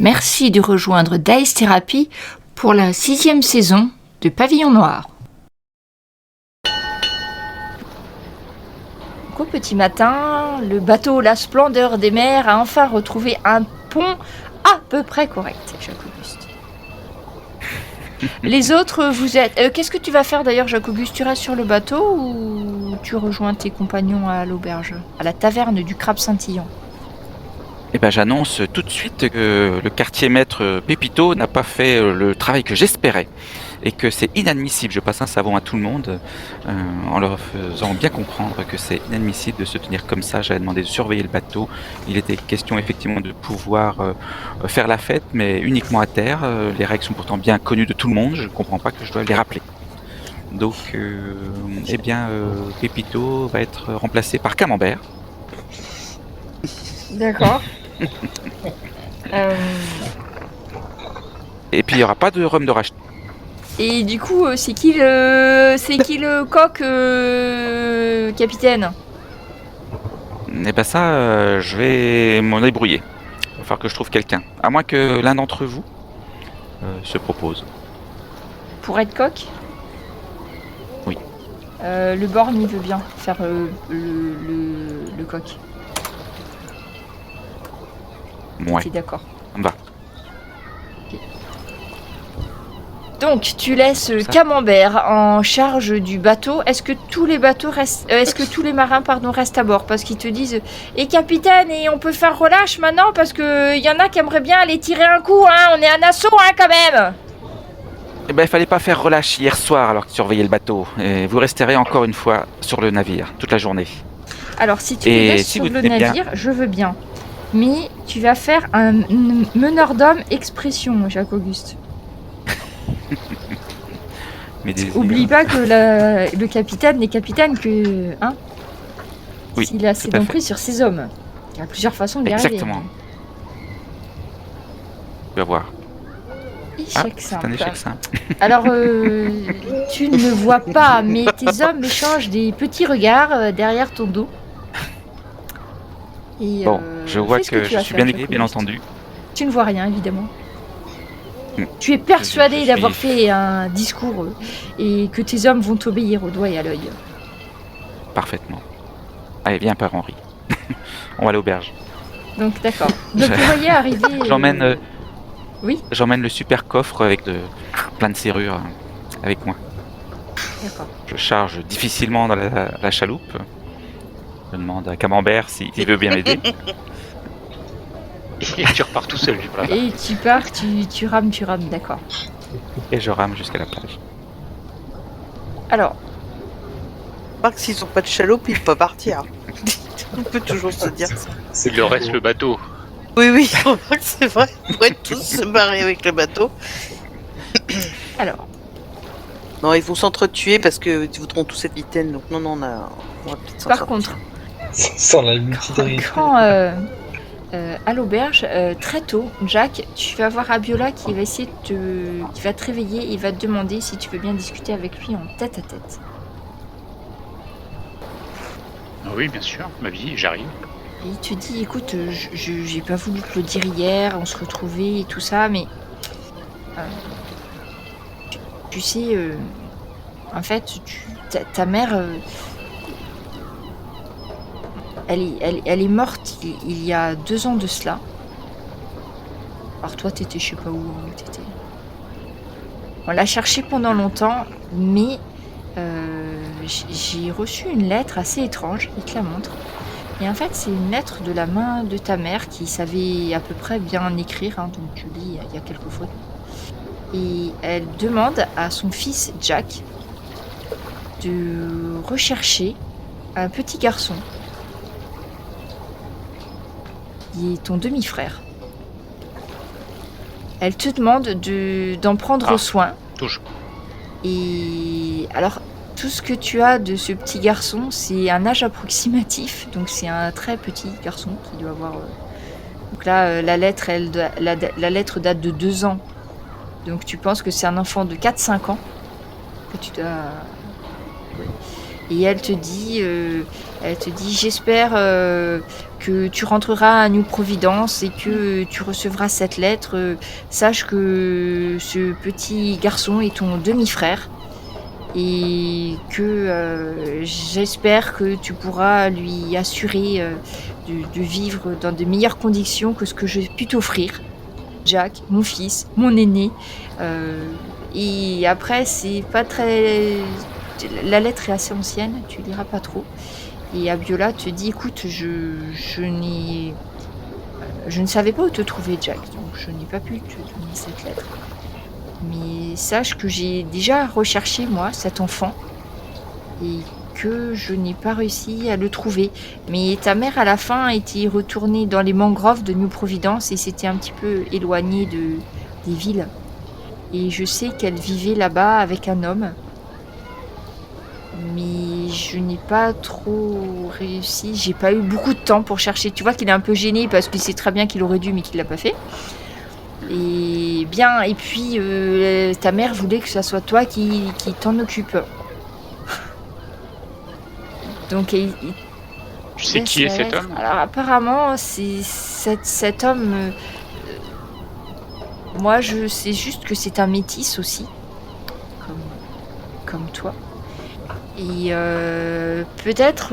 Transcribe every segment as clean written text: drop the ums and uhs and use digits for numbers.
Merci de rejoindre Dice Therapy pour la 6e saison de Pavillon Noir. Donc, au petit matin, le bateau La Splendeur des Mers a enfin retrouvé un pont à peu près correct, Jacques-Auguste. Les autres, vous êtes... qu'est-ce que tu vas faire d'ailleurs, Jacques-Auguste? Tu restes sur le bateau ou tu rejoins tes compagnons à l'auberge, à la taverne du Crabe Scintillant? Eh ben, j'annonce tout de suite que le quartier maître Pépito n'a pas fait le travail que j'espérais et que c'est inadmissible. Je passe un savon à tout le monde en leur faisant bien comprendre que c'est inadmissible de se tenir comme ça. J'avais demandé de surveiller le bateau. Il était question effectivement de pouvoir faire la fête, mais uniquement à terre. Les règles sont pourtant bien connues de tout le monde. Je ne comprends pas que je dois les rappeler. Donc, Pépito va être remplacé par Camembert. D'accord. Et puis il n'y aura pas de rhum de racheter. Et du coup, c'est qui le coq, capitaine? Et ben ça, je vais m'en débrouiller. Il va falloir que je trouve quelqu'un. À moins que l'un d'entre vous se propose. Pour être coq? Oui. Le borgne, il veut bien faire le coq. Ouais. T'es d'accord. On va. Donc, tu laisses Camembert en charge du bateau. Est-ce que tous les marins restent à bord? Parce qu'ils te disent capitaine, et on peut faire relâche maintenant parce que y en a qui aimeraient bien aller tirer un coup, hein. On est un assaut, hein, quand même. Eh ben, il fallait pas faire relâche hier soir alors que tu surveillais le bateau. Et vous resterez encore une fois sur le navire toute la journée. Alors, si tu me laisses sur le navire, je veux bien. Mais tu vas faire un meneur d'homme expression, Jacques-Auguste. Oublie pas que le capitaine n'est capitaine que... Hein, oui, s'il a assez d'emprise sur ses hommes. Il y a plusieurs façons d'y arriver. Exactement. Tu vas voir. C'est un échec simple. Alors, tu ne vois pas, mais tes hommes échangent des petits regards derrière ton dos. Et, bon, je vois que je suis bien aiguillé, bien entendu. Tu ne vois rien, évidemment. Tu es persuadé d'avoir fait un discours et que tes hommes vont t'obéir au doigt et à l'œil. Parfaitement. Allez, viens, Père Henri. On va à l'auberge. Donc, d'accord. Donc, vous voyez arriver... J'emmène... Oui. J'emmène le super coffre avec plein de serrures avec moi. D'accord. Je charge difficilement dans la chaloupe. Je demande à Camembert s'il veut bien m'aider. Et tu repars tout seul, voilà. Et tu pars, tu rames, d'accord. Et je rame jusqu'à la plage. Alors. Je crois que s'ils n'ont pas de chaloupe, ils ne peuvent pas partir. On peut toujours se dire ça. Il leur reste le bateau. Oui, c'est vrai. Ils pourraient tous se barrer avec le bateau. Alors. Non, ils vont s'entretuer parce qu'ils voudront tous être vitaines. Donc non, on va peut-être s'en Par sortir. contre, sans la multidérité. Quand à l'auberge, très tôt, Jack, tu vas voir Abiola qui va essayer qui va te réveiller et va te demander si tu veux bien discuter avec lui en tête à tête. Oui, bien sûr, ma vie, j'arrive. Et il te dit, écoute, j'ai pas voulu te le dire hier, on se retrouvait et tout ça, mais tu sais, en fait, ta mère, elle est morte il y a 2 ans de cela. Alors toi, t'étais je sais pas où t'étais. On l'a cherchée pendant longtemps, mais j'ai reçu une lettre assez étrange, il te la montre. Et en fait, c'est une lettre de la main de ta mère qui savait à peu près bien écrire, hein, donc tu lis, il y a quelques fautes. Et elle demande à son fils Jack de rechercher un petit garçon qui est ton demi-frère. Elle te demande d'en prendre soin. Toujours. Et alors, tout ce que tu as de ce petit garçon, c'est un âge approximatif. Donc c'est un très petit garçon qui doit avoir... Donc là, la lettre date de 2 ans. Donc tu penses que c'est un enfant de 4-5 ans que tu dois... Et elle te dit, j'espère que tu rentreras à New Providence et que tu recevras cette lettre. Sache que ce petit garçon est ton demi-frère et que j'espère que tu pourras lui assurer de vivre dans de meilleures conditions que ce que j'ai pu t'offrir. Jack, mon fils, mon aîné. Et après, c'est pas très... La lettre est assez ancienne, tu liras pas trop. Et Abiola te dit, écoute, je ne savais pas où te trouver, Jack, donc je n'ai pas pu te donner cette lettre. Mais sache que j'ai déjà recherché, moi, cet enfant, et que je n'ai pas réussi à le trouver. Mais ta mère, à la fin, était retournée dans les mangroves de New Providence et s'était un petit peu éloignée des villes. Et je sais qu'elle vivait là-bas avec un homme. Mais je n'ai pas trop réussi. J'ai pas eu beaucoup de temps pour chercher. Tu vois qu'il est un peu gêné parce qu'il sait très bien qu'il aurait dû, mais qu'il l'a pas fait. Et bien, et puis ta mère voulait que ça soit toi qui t'en occupe. Donc, Tu sais qui est cet homme? Alors apparemment, c'est cet homme. Moi, je sais juste que c'est un métis aussi, comme toi. Et peut-être,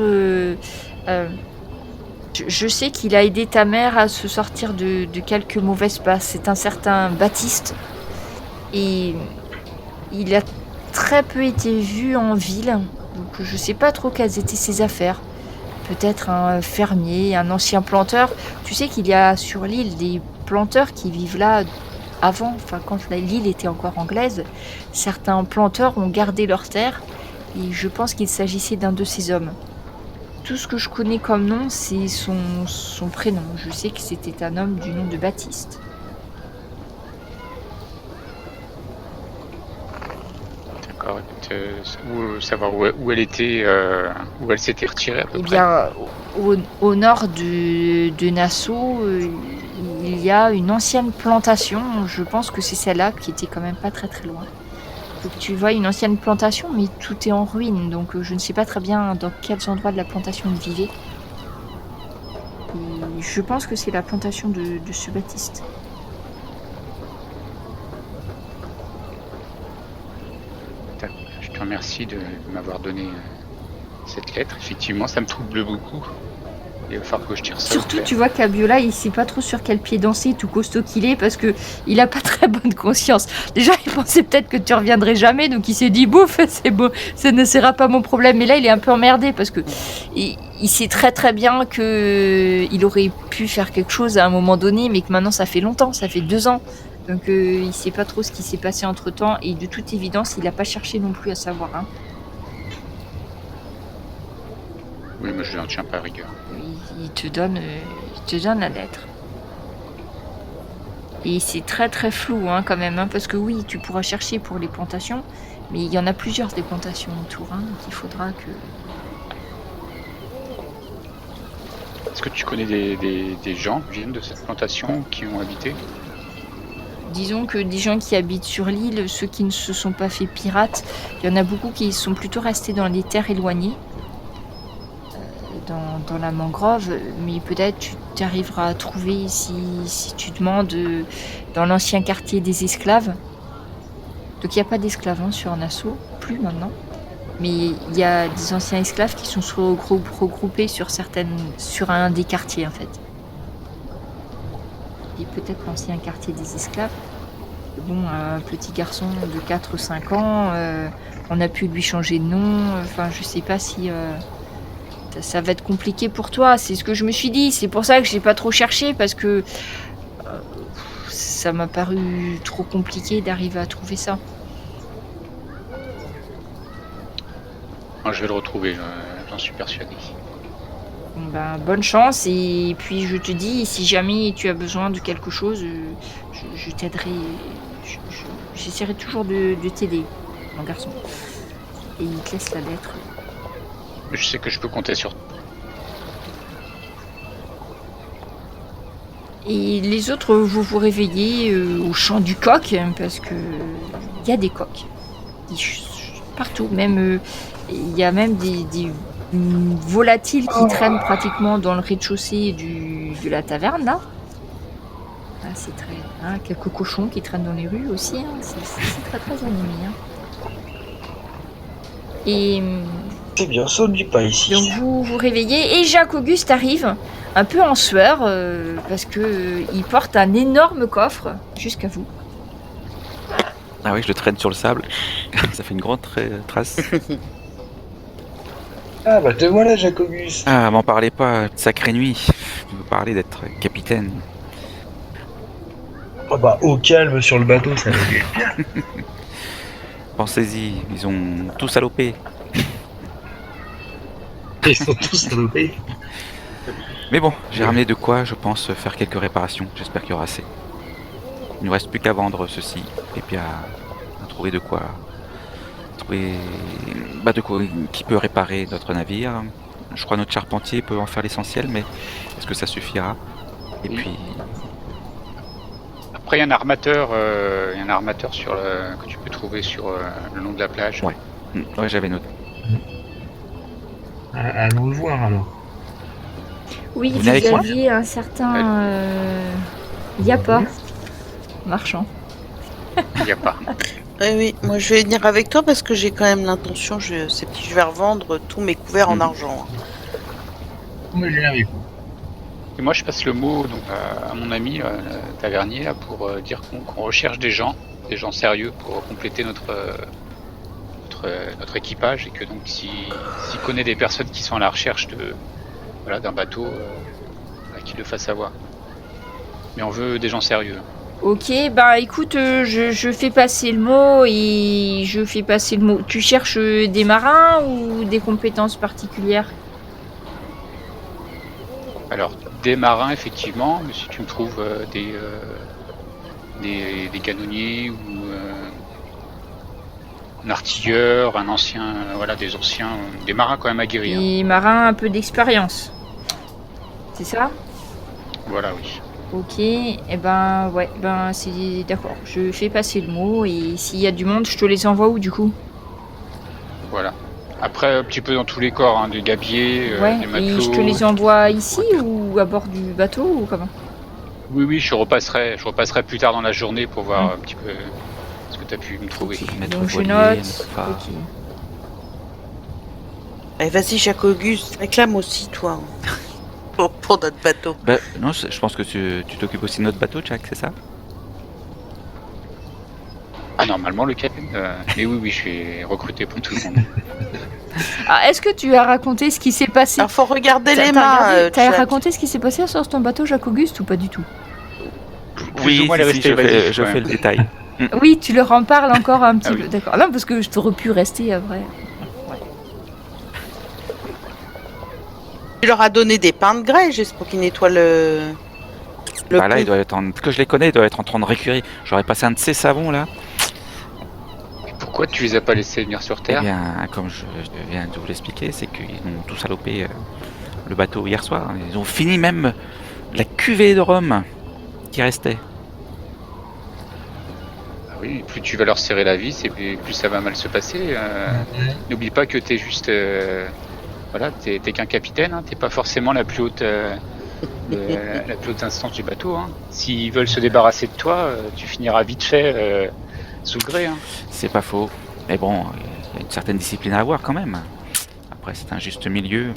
je sais qu'il a aidé ta mère à se sortir de quelques mauvaises passes. C'est un certain Baptiste. Et il a très peu été vu en ville. Donc je sais pas trop quelles étaient ses affaires. Peut-être un fermier, un ancien planteur. Tu sais qu'il y a sur l'île des planteurs qui vivent là avant, enfin quand l'île était encore anglaise. Certains planteurs ont gardé leurs terres. Et je pense qu'il s'agissait d'un de ces hommes. Tout ce que je connais comme nom, c'est son prénom. Je sais que c'était un homme du nom de Baptiste. D'accord, savoir où elle était, où elle s'était retirée à peu Eh près. bien, au nord de Nassau, il y a une ancienne plantation. Je pense que c'est celle-là qui était quand même pas très très loin. Donc tu vois une ancienne plantation, mais tout est en ruine, donc je ne sais pas très bien dans quels endroits de la plantation il vivait. Et je pense que c'est la plantation de ce Baptiste. Je te remercie de m'avoir donné cette lettre. Effectivement, ça me trouble beaucoup. Il va falloir que je tire ça. Surtout, tu vois qu'Abiola, il sait pas trop sur quel pied danser, tout costaud qu'il est, parce que il a pas très bonne conscience. Déjà, il pensait peut-être que tu reviendrais jamais, donc il s'est dit, bouf, c'est bon, ça ne sera pas mon problème. Mais là, il est un peu emmerdé, parce que il sait très très bien que il aurait pu faire quelque chose à un moment donné, mais que maintenant, ça fait longtemps, ça fait 2 ans. Donc, il sait pas trop ce qui s'est passé entre-temps, et de toute évidence, il a pas cherché non plus à savoir, hein. Oui, mais je n'en tiens pas rigueur. Il te donne la lettre. Et c'est très très flou hein, quand même, hein, parce que oui, tu pourras chercher pour les plantations, mais il y en a plusieurs des plantations autour, hein, donc il faudra que... Est-ce que tu connais des gens qui viennent de cette plantation, qui ont habité? Disons que des gens qui habitent sur l'île, ceux qui ne se sont pas fait pirates, il y en a beaucoup qui sont plutôt restés dans les terres éloignées. Dans la mangrove, mais peut-être tu arriveras à trouver si tu demandes dans l'ancien quartier des esclaves. Donc il n'y a pas d'esclaves hein, sur Nassau, plus maintenant. Mais il y a des anciens esclaves qui sont regroupés sur un des quartiers en fait. Et peut-être l'ancien quartier des esclaves. Bon, un petit garçon de 4 ou 5 ans, on a pu lui changer de nom, enfin je sais pas si... ça va être compliqué pour toi, c'est ce que je me suis dit. C'est pour ça que j'ai pas trop cherché parce que ça m'a paru trop compliqué d'arriver à trouver ça. Moi, je vais le retrouver, j'en suis persuadé. Bon, ben, bonne chance et puis je te dis, si jamais tu as besoin de quelque chose, je t'aiderai. J'essaierai toujours de t'aider, mon garçon. Et il te laisse la lettre. Je sais que je peux compter sur toi. Et les autres, vous vous réveillez au chant du coq, parce que il y a des coqs. partout. Même il y a même des volatiles qui traînent pratiquement dans le rez-de-chaussée de la taverne là. Ah, c'est très quelques cochons qui traînent dans les rues aussi. Hein. C'est très très animé. Hein. Et C'est bien, ça ne vit pas ici. donc vous vous réveillez et Jacques Auguste arrive un peu en sueur parce que il porte un énorme coffre jusqu'à vous. Ah oui, je le traîne sur le sable. Ça fait une grande trace. Ah bah te voilà, Jacobus. Ah, m'en parlez pas, sacrée nuit. Vous me parlez d'être capitaine. Ah bah au calme sur le bateau, ça va bien. Pensez-y, ils ont tout salopé. Ils sont tous salopés. Mais bon, j'ai ramené de quoi, je pense, faire quelques réparations. J'espère qu'il y aura assez. Il ne nous reste plus qu'à vendre ceci et puis à trouver de quoi. De quoi qui peut réparer notre navire. Je crois que notre charpentier peut en faire l'essentiel, mais est-ce que ça suffira? Et Oui. puis, Après, il y a un armateur, que tu peux trouver sur le long de la plage. Ouais. Ouais, j'avais noté. Allons le voir alors. Oui, Vous vous venez avec moi aviez un certain Yapa marchand. Il n'y a pas. Oui, moi je vais venir avec toi parce que j'ai quand même l'intention, je vais revendre tous mes couverts en Mhm. argent. Mais je viens avec vous. Et moi, je passe le mot donc, à mon ami tavernier là, pour dire qu'on recherche des gens sérieux pour compléter notre équipage et que donc s'il connaît des personnes qui sont à la recherche d'un bateau, qu'il le fasse savoir. Mais on veut des gens sérieux. Ok, bah écoute, je fais passer le mot et je fais passer le mot. Tu cherches des marins ou des compétences particulières? Alors, des marins, effectivement, mais si tu me trouves des canonniers ou un artilleur, un ancien, des anciens, des marins quand même aguerris. Hein. Des marins un peu d'expérience. C'est ça? Voilà, oui. Ok, et ben ouais, ben c'est d'accord. Je fais passer le mot et s'il y a du monde, je te les envoie où du coup? Voilà. Après, un petit peu dans tous les corps, hein, des gabiers, Ouais, des et matelots. je te les envoie ici ou à bord du bateau ou comment? Oui, je repasserai plus tard dans la journée pour voir un petit peu ce que tu as pu me trouver. Maître Donc je voilier, note. maître phare. Ok. Allez, vas-y, Jacques Auguste, réclame aussi, toi, pour notre bateau. Bah, non, je pense que tu t'occupes aussi de notre bateau, Jack, c'est ça? Ah, normalement, le capitaine. Mais oui, je suis recruté pour tout le monde. Ah, est-ce que tu as raconté ce qui s'est passé? Alors, faut regarder T'as les mains. t'as Jack. raconté ce qui s'est passé sur ton bateau, Jacques Auguste, ou pas du tout? Plus ou moins les restés évasifs, je quand fais même. le détail. Oui, tu leur en parles encore un petit Ah peu. oui. D'accord. Non, parce que je t'aurais pu rester après. Tu leur as donné des pains de grès, juste pour qu'ils nettoient le Bah là, pont. il doit être que je les connais, il doit être en train de récurer. J'aurais passé un de ces savons là. Pourquoi tu les as pas laissés venir sur Eh Terre? bien, comme je viens de vous l'expliquer, c'est qu'ils ont tout salopé le bateau hier soir. Ils ont fini même la cuvée de rhum qui restait. Ah oui, plus tu vas leur serrer la vis, et plus ça va mal se passer. N'oublie pas que t'es juste, t'es qu'un capitaine. Hein, t'es pas forcément la plus haute, la plus haute instance du bateau. Hein. S'ils veulent se débarrasser de toi, tu finiras vite fait sous le gré. Hein. C'est pas faux. Mais bon, il y a une certaine discipline à avoir quand même. Après, c'est un juste milieu.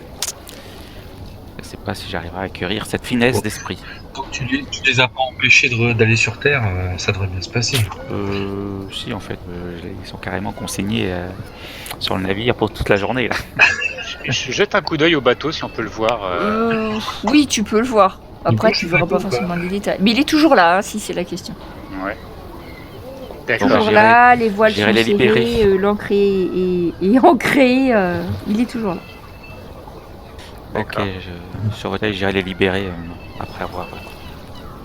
Je sais pas si j'arriverai à acquérir cette finesse d'esprit. Tant que tu les as pas empêchés d'aller sur Terre, ça devrait bien se passer. Si, en fait, ils sont carrément consignés sur le navire pour toute la journée là. Je jette un coup d'œil au bateau si on peut le voir. Oui, tu peux le voir. Après, bouge tu le verras bateau pas ou pas forcément les détails. Mais il est toujours là, hein, si c'est la question. Ouais. Bon, D'accord. bah, Toujours j'irai- là, les voiles sont j'irai les libérer. serrées, l'ancré est ancré. Il est toujours là. Ok, D'accord. sur votre avis, j'irai les libérer après avoir.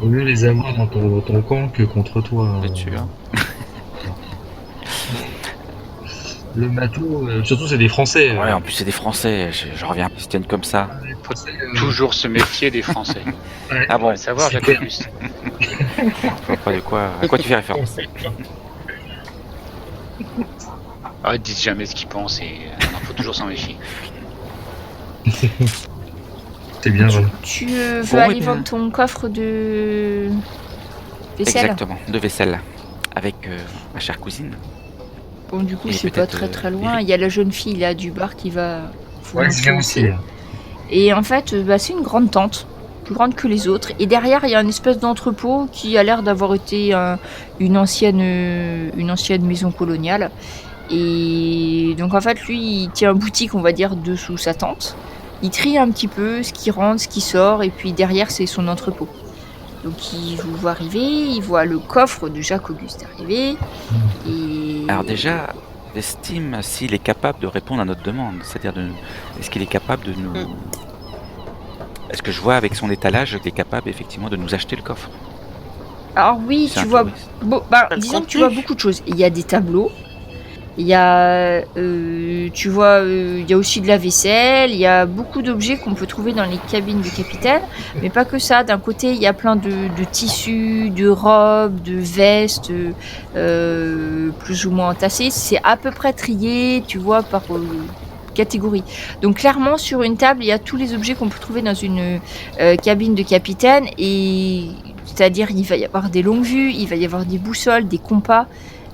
Vaut mieux les avoir dans ton camp que contre toi. Bien sûr. Le bateau, surtout c'est des Français. Ouais, en plus c'est des Français, je reviens, ils se tiennent comme ça. Les Français, Toujours se méfier des Français. ouais. Ah On va bon, le savoir, c'est Jacques clair. Auguste. je vois pas à quoi tu fais référence. Ah, ils disent jamais ce qu'ils pensent et faut toujours s'en méfier. C'est bien vrai. Tu veux Bon, aller eh bien. vendre ton coffre de vaisselle? Exactement, de vaisselle. Avec ma chère cousine. Bon, du coup, Et c'est pas peut-être, très loin. Eric. Il y a la jeune fille là du bar qui va vous Ouais, je montrer viens où aussi. c'est. Et en fait, c'est une grande tente, plus grande que les autres. Et derrière, il y a une espèce d'entrepôt qui a l'air d'avoir été une ancienne maison coloniale. Et donc en fait, lui, il tient une boutique, on va dire, dessous sa tente. Il trie un petit peu ce qui rentre, ce qui sort, et puis derrière, c'est son entrepôt. Donc il vous voit arriver, il voit le coffre de Jacques-Auguste arriver. Et... Alors déjà, j'estime s'il est capable de répondre à notre demande. C'est-à-dire, est-ce qu'il est capable de nous... Est-ce que je vois avec son étalage qu'il est capable effectivement de nous acheter le coffre? Alors oui, C'est tu un vois, touriste. Le disons que tu contenu. vois beaucoup de choses. Il y a des tableaux, il y a, tu vois, il y a aussi de la vaisselle, il y a beaucoup d'objets qu'on peut trouver dans les cabines du capitaine, mais pas que ça. D'un côté, il y a plein de tissus, de robes, de vestes, plus ou moins entassées. C'est à peu près trié, tu vois, par catégorie. Donc clairement, sur une table, il y a tous les objets qu'on peut trouver dans une cabine de capitaine, et c'est-à-dire il va y avoir des longues vues, il va y avoir des boussoles, des compas,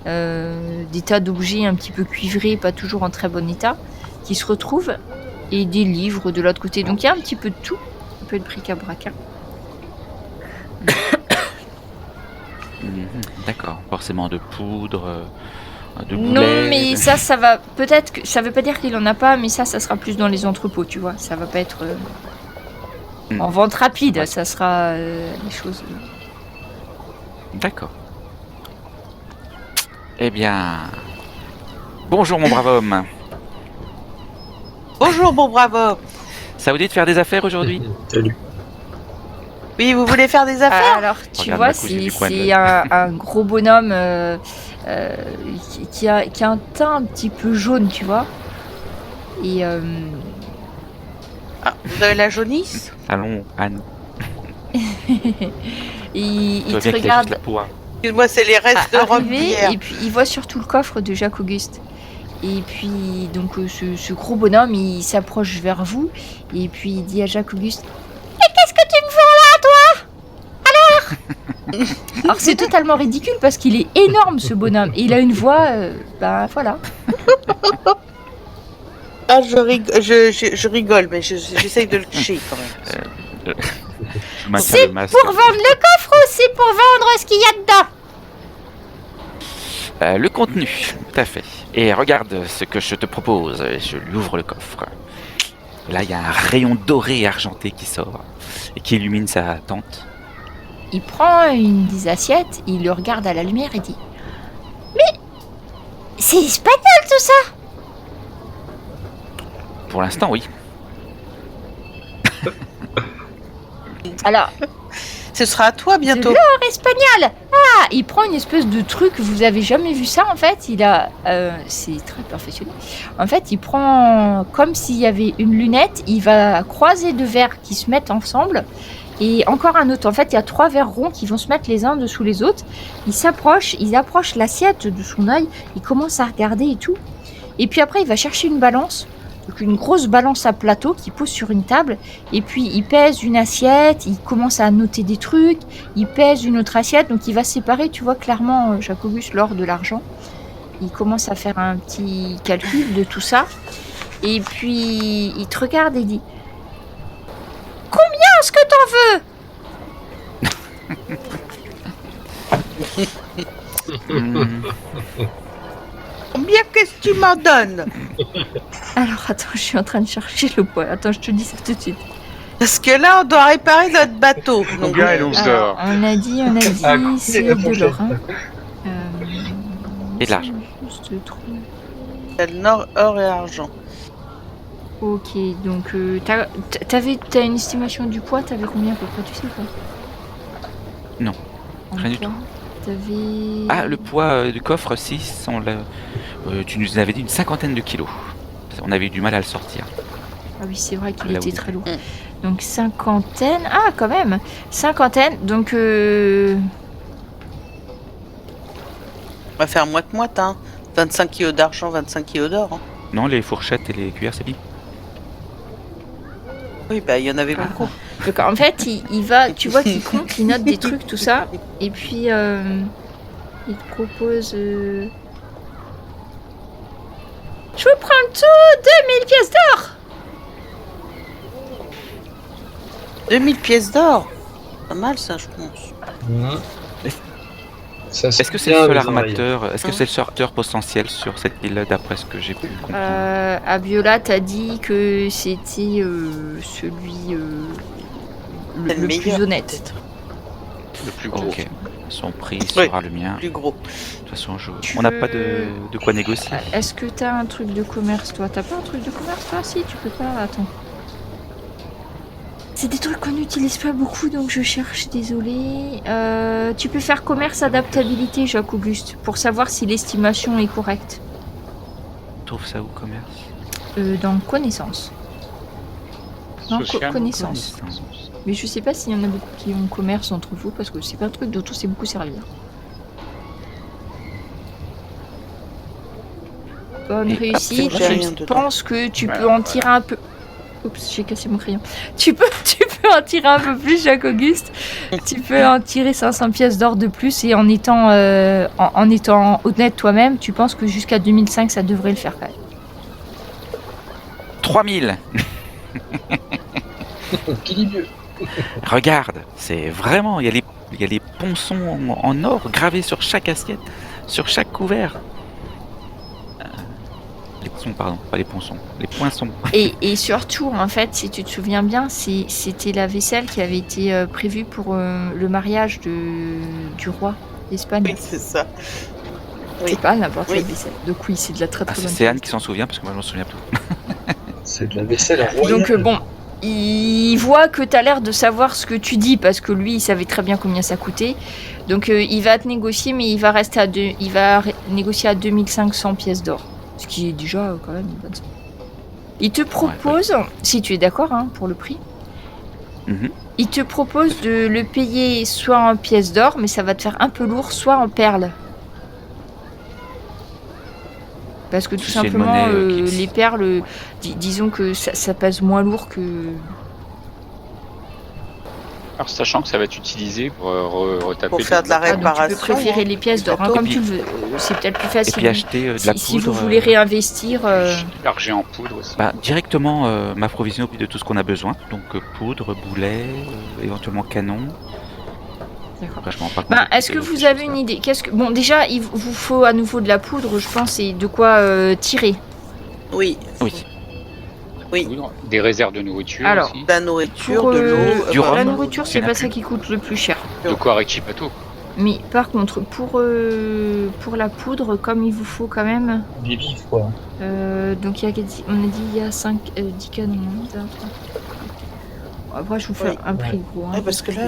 des tas d'objets un petit peu cuivrés, pas toujours en très bon état, qui se retrouvent, et des livres de l'autre côté. Donc il y a un petit peu de tout, un peu de bric-à-brac. D'accord, forcément de poudre, de Non, boulets. mais ça va. Peut-être que ça veut pas dire qu'il en a pas, mais ça sera plus dans les entrepôts, tu vois. Ça va pas être en vente rapide. Ouais. Ça sera les choses. D'accord. Eh bien... Bonjour mon brave homme. Bonjour, mon brave homme. Ça vous dit de faire des affaires aujourd'hui? Salut. Oui, vous voulez faire des affaires? Alors, tu Regarde vois, ma cousine du coin de c'est l'œil. un gros bonhomme qui a un teint un petit peu jaune, tu vois. Et Ah, vous avez la jaunisse? Allons, Anne. il Tu vois te bien qu'il a juste regarde la peau, hein. Excuse-moi, c'est les restes de robe arriver, d'hier. et puis il voit surtout le coffre de Jacques-Auguste. Et puis, donc, ce gros bonhomme, il s'approche vers vous, et puis il dit à Jacques-Auguste: Mais qu'est-ce que tu me vends là, toi? Alors, c'est totalement ridicule parce qu'il est énorme, ce bonhomme, et il a une voix, ben voilà. Ah, je rigole, mais j'essaye de le cacher quand même. Je maintiens C'est le masque. pour vendre le coffre ou c'est pour vendre ce qu'il y a dedans? Le contenu, tout à fait. Et regarde ce que je te propose. Je lui ouvre le coffre. Et là, il y a un rayon doré et argenté qui sort et qui illumine sa tente. Il prend une des assiettes, il le regarde à la lumière et dit: Mais c'est espagnol tout ça! Pour l'instant, oui. Alors, Ce sera à toi bientôt. de l'or espagnol! Ah, il prend une espèce de truc, vous avez jamais vu ça en fait, il a... c'est très professionnel. En fait, il prend comme s'il y avait une lunette, il va croiser deux verres qui se mettent ensemble, et encore un autre. En fait, il y a 3 verres ronds qui vont se mettre les uns dessous les autres. Il approche l'assiette de son œil, il commence à regarder et tout. Et puis après, il va chercher une balance. Donc une grosse balance à plateau qui pose sur une table, et puis il pèse une assiette, il commence à noter des trucs, il pèse une autre assiette, donc il va séparer, tu vois clairement, Jacques-Auguste, l'or de l'argent. Il commence à faire un petit calcul de tout ça, et puis il te regarde et dit: Combien est-ce que t'en veux? Combien qu'est-ce que tu m'en donnes? Alors attends, je suis en train de chercher le poids, attends, je te dis ça tout de suite. Parce que là, on doit réparer notre bateau. Donc, Combien est l'once Alors, d'or? on a dit, Ah, cool, c'est la de fourchette. l'or. Hein. Et de l'argent. Juste trouver. il y a le nord, or et argent. Ok, donc t'as une estimation du poids, t'avais combien à peu près, tu sais quoi? Non, En rien du poids, T'avais... Ah, le poids du coffre, si, tu nous avais dit une 50aine de kilos. On avait eu du mal à le sortir. Ah oui, c'est vrai qu'il Là, était oui. très lourd. Donc 50aine, ah quand même, 50aine, donc On va faire moite-moite, hein. 25 kilos d'argent, 25 kilos d'or. Hein. Non, les fourchettes et les cuillères, c'est dit. Oui, bah il y en avait Ah. beaucoup. Donc en fait, il va, tu vois qu'il compte, il note des trucs, tout ça, et puis il te propose. Je vous prends le tout, 2000 pièces d'or. 2000 pièces d'or. Pas mal ça, je pense. Ça, Est-ce que c'est bien, le seul les oreilles. armateur? Est-ce que Hein c'est le seul armateur potentiel sur cette île, d'après ce que j'ai pu comprendre? Abiola t'a dit que c'était celui C'est le plus meilleur, honnête. peut-être. Le plus gros. Ok. Son prix Oui. sera le mien. Plus gros. De toute façon, Tu on n'a veux- pas de quoi négocier. Est-ce que t'as un truc de commerce, toi? T'as pas un truc de commerce, toi? Si, tu peux pas. Attends. C'est des trucs qu'on n'utilise pas beaucoup, donc je cherche, désolé. Tu peux faire commerce adaptabilité, Jacques Auguste, pour savoir si l'estimation est correcte. On trouve ça où, commerce? Dans connaissance. Non, Social. connaissance. Mais je sais pas s'il y en a beaucoup qui ont commerce entre vous, parce que c'est pas un truc dont on sait beaucoup servir. Bonne Et réussite. après, j'ai rien Je dedans. pense que tu Ouais, peux en tirer un peu. Oups, j'ai cassé mon crayon. Tu peux en tirer un peu plus, Jacques Auguste. Tu peux en tirer 500 pièces d'or de plus et en étant honnête toi-même, tu penses que jusqu'à 2005, ça devrait le faire quand même. 3000. Qui dit mieux? Regarde, c'est vraiment, il y a les ponçons en or gravés sur chaque assiette, sur chaque couvert. Les poinçons, pardon, pas les ponçons, les poinçons. Et surtout, en fait, si tu te souviens bien, c'était la vaisselle qui avait été prévue pour le mariage du roi d'Espagne. Oui, c'est ça. oui. C'est pas n'importe Oui. quelle vaisselle. Donc oui, c'est de la très Ah, très bonne c'est Anne qualité. qui s'en souvient parce que moi je m'en souviens plus. C'est de la vaisselle royale. Donc bon, il voit que tu as l'air de savoir ce que tu dis parce que lui, il savait très bien combien ça coûtait. Donc il va te négocier, mais il va rester à négocier à 2500 pièces d'or, ce qui est déjà quand même une bonne somme. Il te propose, si tu es d'accord hein, pour le prix, Mhm. il te propose de le payer soit en pièces d'or, mais ça va te faire un peu lourd, soit en perles. Parce que tout C'est une simplement, monnaie, qui- les perles, disons que ça pèse moins lourd que... Alors, sachant que ça va être utilisé pour retaper. Pour faire de la Ah, donc tu peux réparation. préférer les pièces d'or, hein, Bateau. comme tu le veux. C'est peut-être plus Et facile. puis acheter de la si poudre. vous voulez réinvestir... L'argent en poudre aussi. Bah, directement m'approvisionner au prix de tout ce qu'on a besoin. Donc poudre, boulet, éventuellement canon. D'accord. Enfin, je m'en rends pas compte Ben, de est-ce que toutes ces vous avez choses-là. une idée? Bon, déjà, il vous faut à nouveau de la poudre, je pense, et de quoi tirer. Oui. Oui. Oui. Poudre, des réserves de nourriture Alors, aussi. De la nourriture, Pour de l'eau. du rhum. la nourriture, c'est Il y en a pas ça plus. qui coûte le plus cher. De quoi rééquiper bateau. Mais par contre, pour la poudre, comme il vous faut quand même... Des vifs, quoi. Donc, on a dit il y a 10 canons. Hein, ça, ça. Après, je vous fais Oui. un prix gros. Hein, Ouais, parce que là-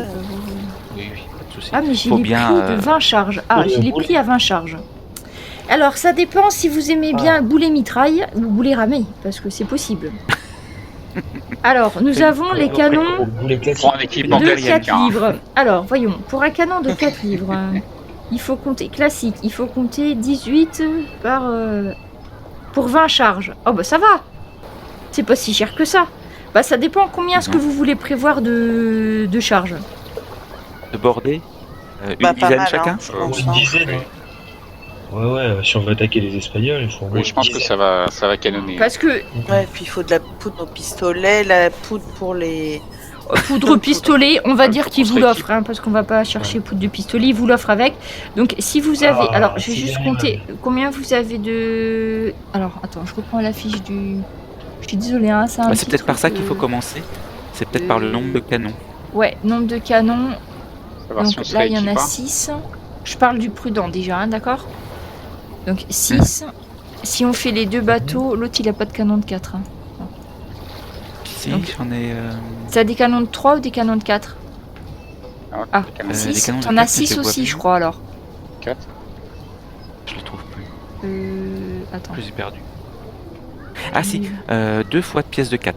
Oui, oui, pas de souci. Ah, mais j'ai Faut les bien, prix de 20 charges. Ah, oui, j'ai les oui. prix à 20 charges. Alors, ça dépend si vous aimez bien boulet mitraille ou boulet ramé, parce que c'est possible. Alors, nous avons les canons Vous les classiques. Prends un équipement de Impérial, 4 hein. livres. Alors, voyons, pour un canon de 4 livres, il faut compter classique, il faut compter 18 par pour 20 charges. Oh bah ça va. C'est pas si cher que ça. Bah ça dépend combien est-ce que vous voulez prévoir de charges. De border une Bah, pas dizaine mal, chacun hein, je Euh, pense, Une hein. dizaine. hein. Ouais, si on veut attaquer les Espagnols, il faut. au moins Oui, je pense une que dizaine. ça va canonner. Parce que Ouais, puis il faut de la poudre au pistolet, la poudre pour les. poudre pistolet, on va Ah, dire faut qu'il qu'on vous se l'offre, hein, parce qu'on va pas chercher poudre de pistolet, il vous l'offre avec. Donc si vous avez... Ah, Alors, je vais c'est juste bien. compter combien vous avez de... Alors, attends, je reprends la fiche du... Je suis désolée, hein, c'est un Bah, c'est petit peut-être par ça truc, qu'il faut commencer. C'est peut-être par le nombre de canons. Ouais, nombre de canons. Savoir si on Donc se là, il y en a rééquipe pas. 6. Je parle du prudent déjà, hein, d'accord? Donc 6. Si on fait les deux bateaux, l'autre il a pas de canon de 4. Hein. Si, Donc- j'en ai. T'as des canons de 3 ou des canons de 4? Ah, les canons de des 6. canons de T'en as 4, mais 6 je les vois aussi, plus. je crois alors. 4. Je le trouve plus. Attends. Plus perdu. Ah si, 2 fois de pièces de 4.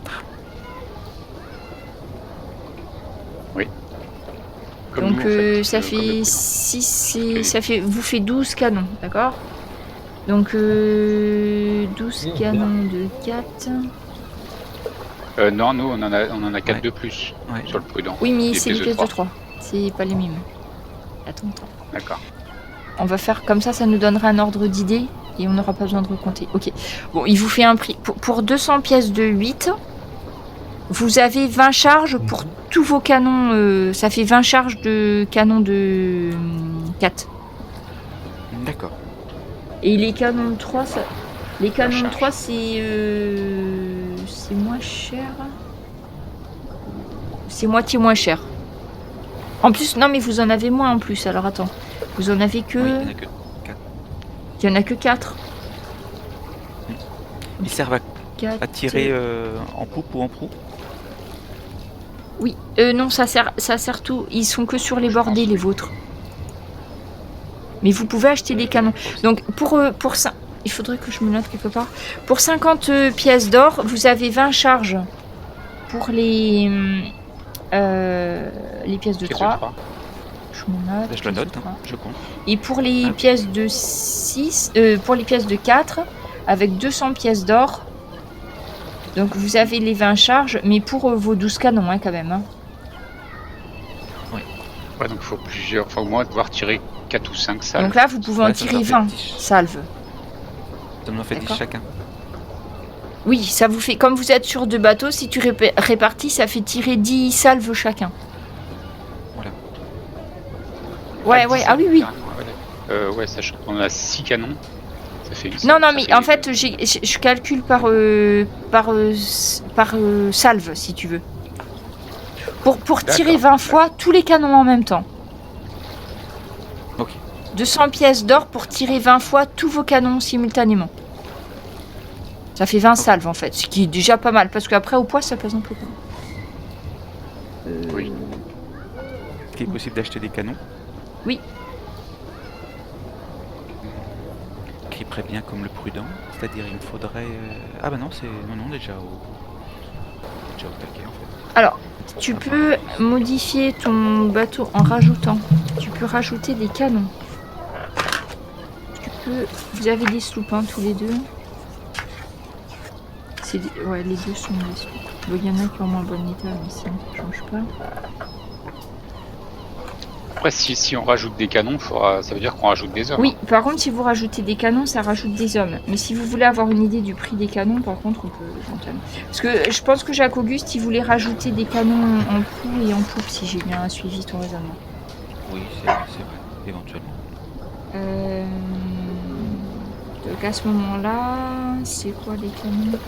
Comme Donc nous, en fait, ça comme le fait prudent. 6 et ça fait vous fait 12 canons, d'accord? Donc 12 canons de 4. Non, nous on en a 4 Ouais. de plus Ouais. sur le prudent. Oui, mais Les c'est les pièces de pièces de 3. C'est pas les mêmes. Attends. D'accord. On va faire comme ça nous donnera un ordre d'idée et on n'aura pas besoin de recompter. Ok. Bon, il vous fait un prix. Pour 200 pièces de 8, vous avez 20 charges pour tous vos canons. Ça fait 20 charges de canons de 4. D'accord. Et les canons de 3, les canons de charge. 3, c'est moins cher. C'est moitié moins cher. En plus, non, mais vous en avez moins en plus. Alors attends. Vous en avez que. Oui, il n'y en a que 4. Il y en a que 4. Ils servent à tirer en poupe ou en proue? Oui, non, ça sert tout. Ils sont que sur les bordées, les vôtres. Mais vous pouvez acheter des canons. Donc, pour ça, il faudrait que je me note quelque part. Pour 50 pièces d'or, vous avez 20 charges pour les pièces de Pièces 3. de 3. Je me note. Là, je le pièces de note, 3. je compte. Et pour les Ah. pièces de 6, pour les pièces de 4, avec 200 pièces d'or. Donc, vous avez les 20 charges, mais pour vos 12 canons, hein, quand même. Hein. Ouais, donc il faut plusieurs. Enfin, au moins devoir tirer 4 ou 5 salves. Donc là, vous pouvez en Ouais, ça tirer fait 20 10. salves. Ça nous en fait 10 D'accord. chacun. Oui, ça vous fait, comme vous êtes sur 2 bateaux, si tu répartis, ça fait tirer 10 salves chacun. Voilà. Ouais, ouais, ah oui, oui. Ouais, sachant qu'on a 6 canons, ça fait une Non, salve, non, ça mais fait- en fait, je calcule par salve, si tu veux. Pour tirer D'accord. 20 fois tous les canons en même temps. Ok. 200 pièces d'or pour tirer 20 fois tous vos canons simultanément. Ça fait 20 salves, en fait, ce qui est déjà pas mal, parce qu'après, au poids, ça pèse un peu. Oui. Est-ce qu'il est possible d'acheter des canons? Oui. Qui ferait bien comme le prudent, c'est-à-dire il me faudrait... Ah bah non, c'est... Non, déjà au taquet en fait. Alors, tu peux modifier ton bateau en rajoutant. Tu peux rajouter des canons. Vous avez des sloops, hein, tous les deux. Ouais, les deux sont des sloops. Bon, il y en a qui ont moins bon état, mais ça ne change pas. Après, si on rajoute des canons, ça veut dire qu'on rajoute des hommes. Oui, par contre, si vous rajoutez des canons, ça rajoute des hommes. Mais si vous voulez avoir une idée du prix des canons, par contre, on peut éventuellement. Parce que je pense que Jacques Auguste, il voulait rajouter des canons en proue et en poupe, si j'ai bien suivi ton raisonnement. Oui, c'est vrai, éventuellement. Donc à ce moment-là, c'est quoi les canons?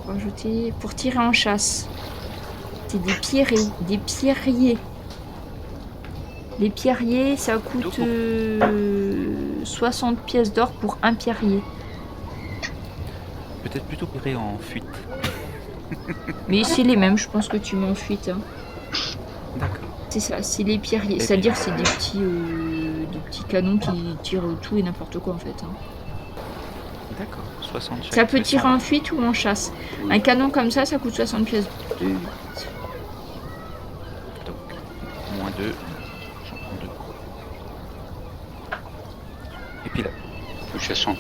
Rajouter pour tirer en chasse. C'est des pierriers. Les pierriers, ça coûte 60 pièces d'or pour un pierrier. Peut-être plutôt tirer en fuite. Mais c'est les mêmes, je pense que tu mets en fuite. Hein. D'accord. C'est ça, c'est les pierriers. C'est-à-dire c'est des petits canons qui tirent tout et n'importe quoi en fait. Hein. D'accord, 60 chaque. Ça peut mais tirer ça- en fuite ou en chasse. Un canon comme ça coûte 60 pièces de 8. Donc, moins 2, j'en prends 2. Et puis là,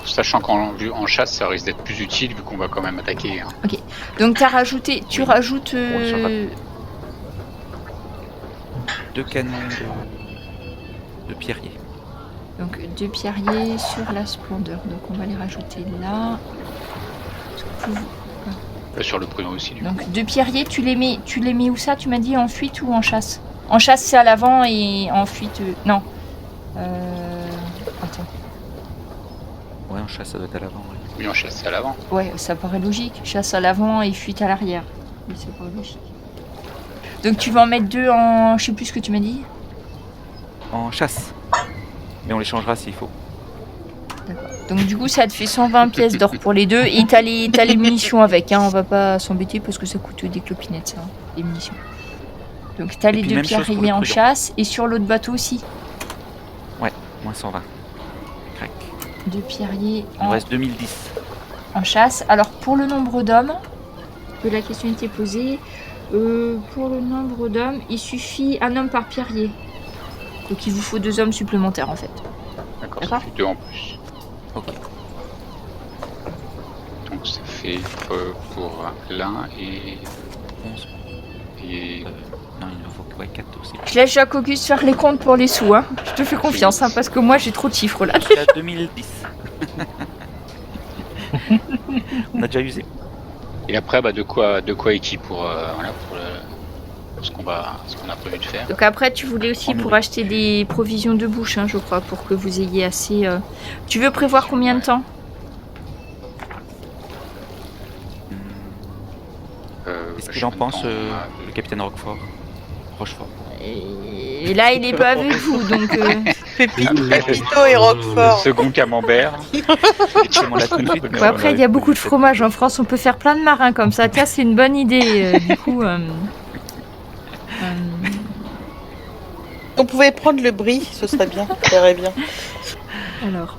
Sachant qu'en chasse, ça risque d'être plus utile vu qu'on va quand même attaquer. Hein. Donc tu rajoutes... ça va. 2 canons de pierrier. Donc 2 pierriers sur la splendeur. Donc on va les rajouter là. Sur le prudent aussi, du coup. Donc 2 pierriers, tu les mets où ça? Tu m'as dit en fuite ou en chasse? En chasse c'est à l'avant et en fuite... non. Attends. Ouais, en chasse, ça doit être à l'avant. Ouais. Oui, en chasse, c'est à l'avant. Ouais, ça paraît logique. Chasse à l'avant et fuite à l'arrière. Oui, c'est pas logique. Donc tu vas en mettre 2 en... Je sais plus ce que tu m'as dit. En chasse. Mais on les changera s'il faut. D'accord. Donc du coup ça te fait 120 pièces d'or pour les deux et t'as les munitions avec. Hein. On va pas s'embêter parce que ça coûte des clopinettes ça, les munitions. Donc t'as Et les puis 2 même chose pour pierriers le en prudent. chasse et sur l'autre bateau aussi. Ouais, moins 120. Crac. 2 pierriers Il nous en... reste 2010. en chasse. Alors pour le nombre d'hommes, que la question était posée, pour le nombre d'hommes, il suffit un homme par pierrier. Donc il vous faut 2 hommes supplémentaires en fait. D'accord, D'accord. ça fait 2 en plus. Ok. Donc ça fait pour l'un 11. et Non, il en faut ouais, 4 aussi. Je laisse Jacques-Auguste faire les comptes pour les sous, hein. Je te fais confiance, hein, parce que moi j'ai trop de chiffres là. C'est à 2010. On a déjà usé. et après de quoi équipe pour voilà pour ce qu'on a prévu de faire. Donc après, tu voulais aussi pour acheter des provisions de bouche, hein, je crois, pour que vous ayez assez... Tu veux prévoir combien de temps? Qu'est-ce qu'il en pense, le capitaine Rochefort? Et là, il est pas avec vous, donc... Pépito et Le Roquefort. second camembert. Effectivement, là tout de suite. mais Bon, après, il y a beaucoup de fromage en France, on peut faire plein de marins comme ça. Tiens, c'est une bonne idée, du coup... On pouvait prendre le brie, ce serait bien. Ça irait bien. Alors...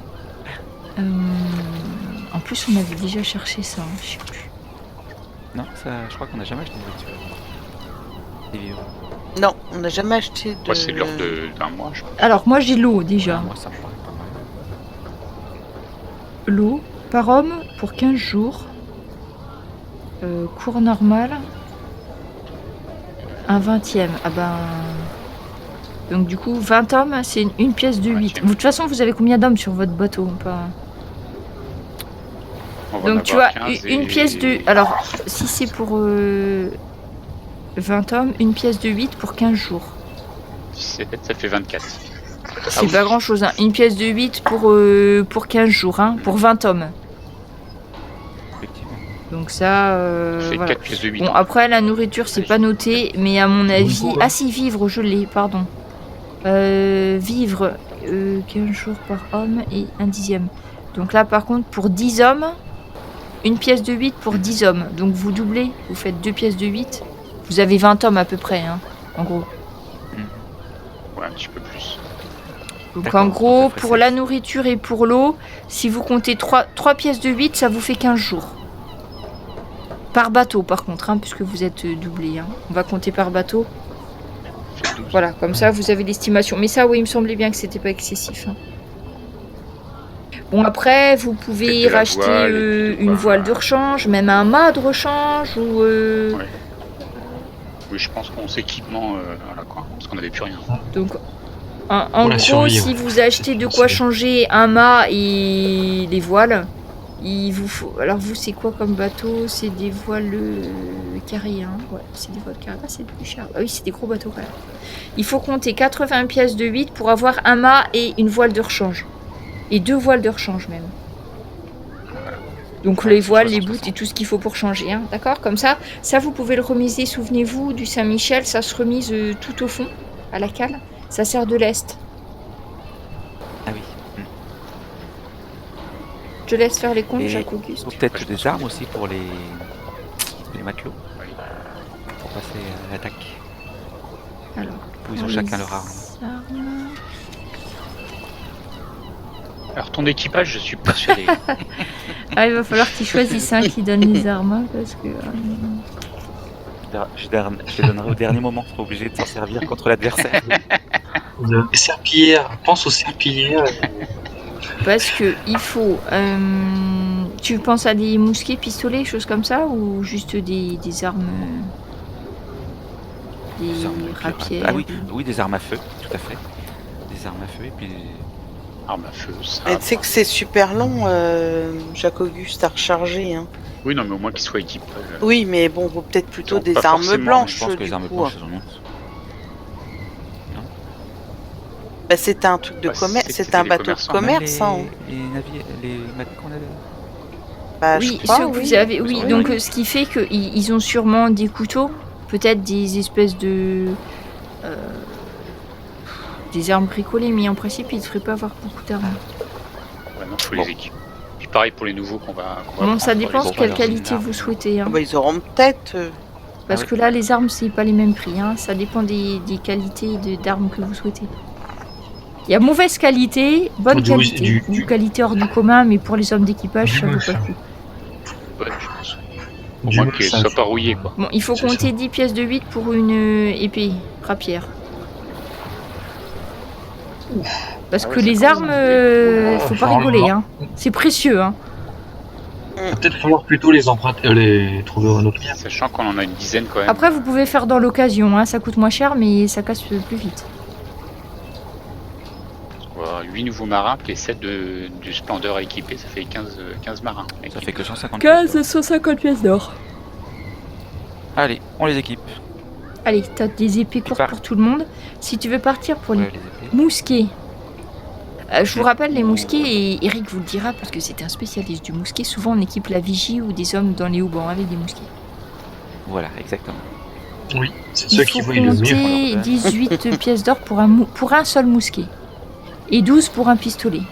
En plus, on avait déjà cherché ça, hein, je sais plus. Non, ça, je crois qu'on n'a jamais acheté de voiture. Des vivres. Non, on n'a jamais acheté de... Moi, c'est de l'ordre d'un mois, je crois. Alors, moi, j'ai l'eau, déjà. Moi, ça me paraît pas mal. L'eau, par homme, pour 15 jours. Cours normal. Un 20e. Ah ben... Donc du coup, 20 hommes, c'est une pièce de 8. De toute façon, vous avez combien d'hommes sur votre bateau? Pas... On va en Donc tu vois, avoir 15 une et- pièce de... Alors, si c'est pour 20 hommes, une pièce de 8 pour 15 jours. 17, ça fait 24. C'est oui. pas grand chose, hein. Une pièce de 8 pour 15 jours, hein, pour 20 hommes. Effectivement. Donc ça, Ça fait voilà. 4 pièces de 8. Bon, après, la nourriture, c'est pas noté, mais à mon avis... Bonjour. Ah si, vivre, je l'ai, pardon. Vivre, 15 jours par homme et un 10e. Donc là, par contre, pour 10 hommes, une pièce de 8 pour 10 hommes. Donc vous doublez, vous faites 2 pièces de 8. Vous avez 20 hommes à peu près, hein, en gros. Ouais, un petit peu plus. Donc D'accord, en gros, ça ferait pour 16. la nourriture et pour l'eau, si vous comptez 3 pièces de 8, ça vous fait 15 jours. Par bateau, par contre, hein, puisque vous êtes doublé. Hein. On va compter par bateau. Ça fait 12. Voilà, comme ça, vous avez l'estimation. Mais ça, oui, il me semblait bien que c'était pas excessif. Hein. Bon, après, vous pouvez Peut-être de la racheter voile et puis de une quoi. voile de rechange, même un mât de rechange, ou... Ouais. Oui, je pense qu'on s'équipement, voilà quoi, parce qu'on n'avait plus rien. Donc, en Pour la gros, survie, si ouais. vous achetez de quoi changer un mât et les voiles, il vous faut... Alors, vous, c'est quoi comme bateau? C'est des voiles carrées, hein. Ouais, c'est des voiles carrées. Ah, c'est plus cher. Ah oui, c'est des gros bateaux, quand même. Il faut compter 80 pièces de 8 pour avoir un mât et une voile de rechange. Et 2 voiles de rechange, même. Donc, les voiles, les bouts et tout ce qu'il faut pour changer, hein. D'accord? Comme ça, vous pouvez le remiser, souvenez-vous, du Saint-Michel, ça se remise tout au fond, à la cale. Ça sert de lest. Ah oui. Je te laisse faire les comptes, Et Jacques-Auguste. faut peut-être des armes aussi pour les matelots. Pour passer à l'attaque. Alors, Où ils ont pour chacun les leur arme. armes. Alors ton équipage, je suis persuadé. Ah, il va falloir qu'ils choisissent un qui donne les armes, hein, parce que... Je les donnerai au dernier moment, on sera obligé de s'en servir contre l'adversaire. Les serpillères, pense aux serpillères. Parce que il faut... tu penses à des mousquets, pistolets, choses comme ça, ou juste des armes... Des armes de pirate. rapières? Ah oui, oui, des armes à feu, tout à fait. Des armes à feu et puis Arme à feu, ça. Mais tu sais que c'est super long, Jacques-Auguste, à recharger. Hein. Oui, non, mais au moins qu'il soit équipé. Oui, mais bon, vaut peut-être plutôt Ils ont des pas armes forcément, blanches. je pense que du les armes coup, blanches, hein. elles en ont. Bah, c'était un truc de Bah, commerce, c'était c'était un les bateau de commerçants. commerce. Hein. Les navires, les matelots qu'on avait. Bah, Oui, je crois, ceux que vous avez, oui. Oui, Donc oui. ce qui fait qu'ils ont sûrement des couteaux, peut-être des espèces de... des armes bricolées, mais en principe, ils ne devraient pas avoir beaucoup d'armes. Ouais, non, faut Bon. les équiper. Puis pareil pour les nouveaux qu'on va. Bon, ça dépend de les quelle autres, qualité alors, vous souhaitez. Hein. Bah, ils auront peut-être. Parce Ah oui. que là, les armes, c'est pas les mêmes prix. Hein. Ça dépend des qualités d'armes que vous souhaitez. Il y a mauvaise qualité, bonne Du- qualité. du- Du qualité hors du commun, mais pour les hommes d'équipage, ça vaut pas le coup. Ouais, je pense. Au Du moins moins, qu'elles ça- soient pas rouillées, quoi. Bon, il faut C'est compter ça. 10 pièces de 8 pour une épée rapière. Parce Ah ouais, que ça les commence armes, à monter. faut pas rigoler, hein. C'est précieux, hein. Il va peut-être falloir plutôt les emprunter, les trouver un autre moyen. Sachant qu'on en a une dizaine quand même. Après, vous pouvez faire dans l'occasion, hein. Ça coûte moins cher, mais ça casse plus vite. 8 nouveaux marins, puis les 7 du Splendeur à équiper, ça fait 15 marins. Ça fait que 150 150 pièces d'or. Allez, on les équipe. Allez, t'as des épées courtes pars. pour tout le monde. Si tu veux partir pour Ouais, les les épées. mousquets. Je vous rappelle, les mousquets, et Eric vous le dira parce que c'est un spécialiste du mousquet. Souvent, on équipe la vigie ou des hommes dans les haubans avec des mousquets. Voilà, exactement. Oui, c'est Il ceux faut qui voient le mieux. compter 18 pièces d'or pour un seul mousquet. Et 12 pour un pistolet.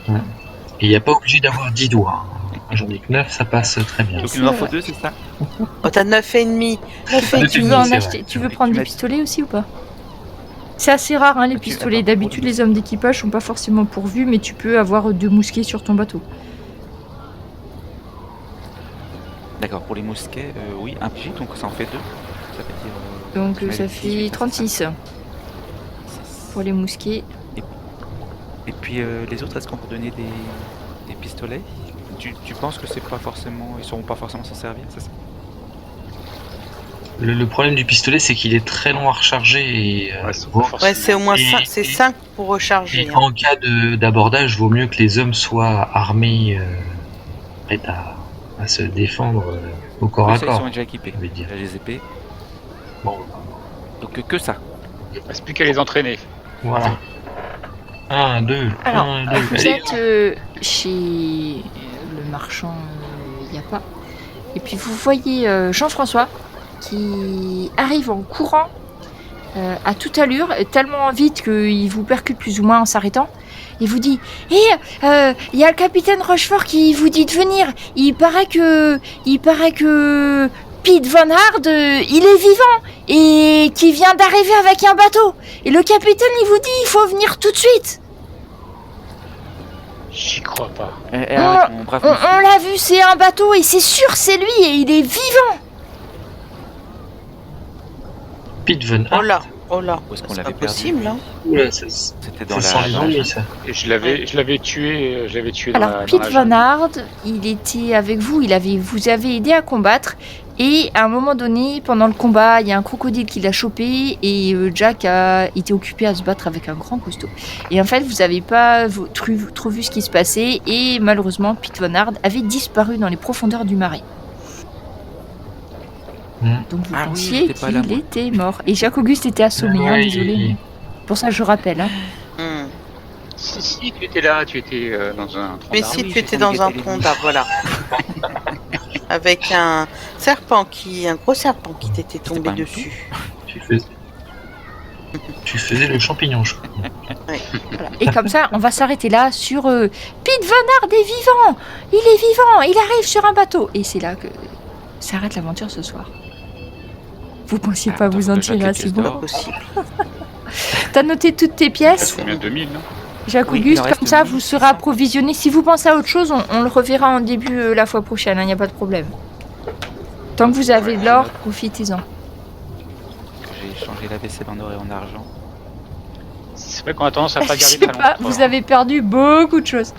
Et il n'y a pas obligé d'avoir 10 doigts. J'en ai que 9, ça passe très bien. Donc il nous en faut 2, c'est ça? Oh, t'as 9,5. Tu veux en c'est acheter, vrai. tu veux prendre des pistolets aussi ou pas? C'est assez rare, hein, les pistolets. attends, D'habitude, les hommes d'équipage sont pas forcément pourvus, mais tu peux avoir 2 mousquets sur ton bateau. D'accord, pour les mousquets, oui, un pied, donc ça en fait 2. Ça veut dire. Donc tu m'avais ça dit fait 18, 36 c'est ça. pour les mousquets. Et puis les autres, est-ce qu'on peut donner des pistolets? Tu penses que c'est pas forcément, ils sauront pas forcément s'en servir, c'est ça? Le problème du pistolet, c'est qu'il est très long à recharger et Ouais, c'est pas vaut- forcément- Ouais, c'est au moins Et- 5, c'est 5 pour recharger. et hein. en cas d'abordage, vaut mieux que les hommes soient armés, prêts à se défendre au corps Oui, à ça, ils corps. sont déjà équipés. je veux dire. Déjà les épées. Bon, Donc que ça. Il ne reste plus qu'à les entraîner. voilà. 1, 2, Alors, 1, 2. vous Allez, êtes chez le marchand Yapa. Et puis vous voyez Jean-François qui arrive en courant à toute allure, tellement vite qu'il vous percute plus ou moins en s'arrêtant. Et vous dit il y a le capitaine Rochefort qui vous dit de venir. Il paraît que Pete Von Hard, il est vivant et qui vient d'arriver avec un bateau. Et le capitaine, il vous dit il faut venir tout de suite. J'y crois pas. Arrête, mon brave monsieur. On l'a vu, c'est un bateau et c'est sûr, c'est lui et il est vivant. Pete Von Oh Hart. là, oh là. Où est-ce qu'on C'est l'avait pas perdu? possible, hein. Oula, C'était dans ça sent les la. ennuis, ça. Et je l'avais tué, dans Alors, la Pete dans la Von jungle. Hard, il était avec vous, vous avez aidé à combattre. Et à un moment donné, pendant le combat, il y a un crocodile qui l'a chopé et Jack a été occupé à se battre avec un grand costaud. Et en fait, vous n'avez pas trop vu ce qui se passait et malheureusement, Pete Von Hard avait disparu dans les profondeurs du marais. Donc vous Ah oui, pensiez j'étais pas là, qu'il moi. était mort. Et Jacques-Auguste était assommé, hein, Ouais, désolé. mais pour ça, je rappelle. Hein. Hmm. Si, tu étais là, tu étais dans un tronc Mais d'arbre. si oui, tu j'ai étais compris dans un qu'elle tronc était d'arbre, voilà. Avec un gros serpent qui t'était pas tombé un dessus. Tu faisais le champignon, je crois. Voilà. Et comme ça, on va s'arrêter là sur Pete Von Hard est vivant. Il est vivant. Il arrive sur un bateau. Et c'est là que s'arrête l'aventure ce soir. Vous pensiez pas Attends, vous en que Jacques tirer ait assez pièce bon. d'or. Possible. T'as noté toutes tes Ça pièces, fait combien 2000, non? Jacques-Auguste, Oui, il en reste comme ça 1000, vous c'est serez ça. approvisionné. Si vous pensez à autre chose, on le reverra en début la fois prochaine, il n'y a pas de problème. Tant que vous avez de l'or, profitez-en. J'ai changé la vaisselle en or et en argent. C'est vrai qu'on a tendance à pas Je garder sais très pas, longtemps. vous avez perdu beaucoup de choses.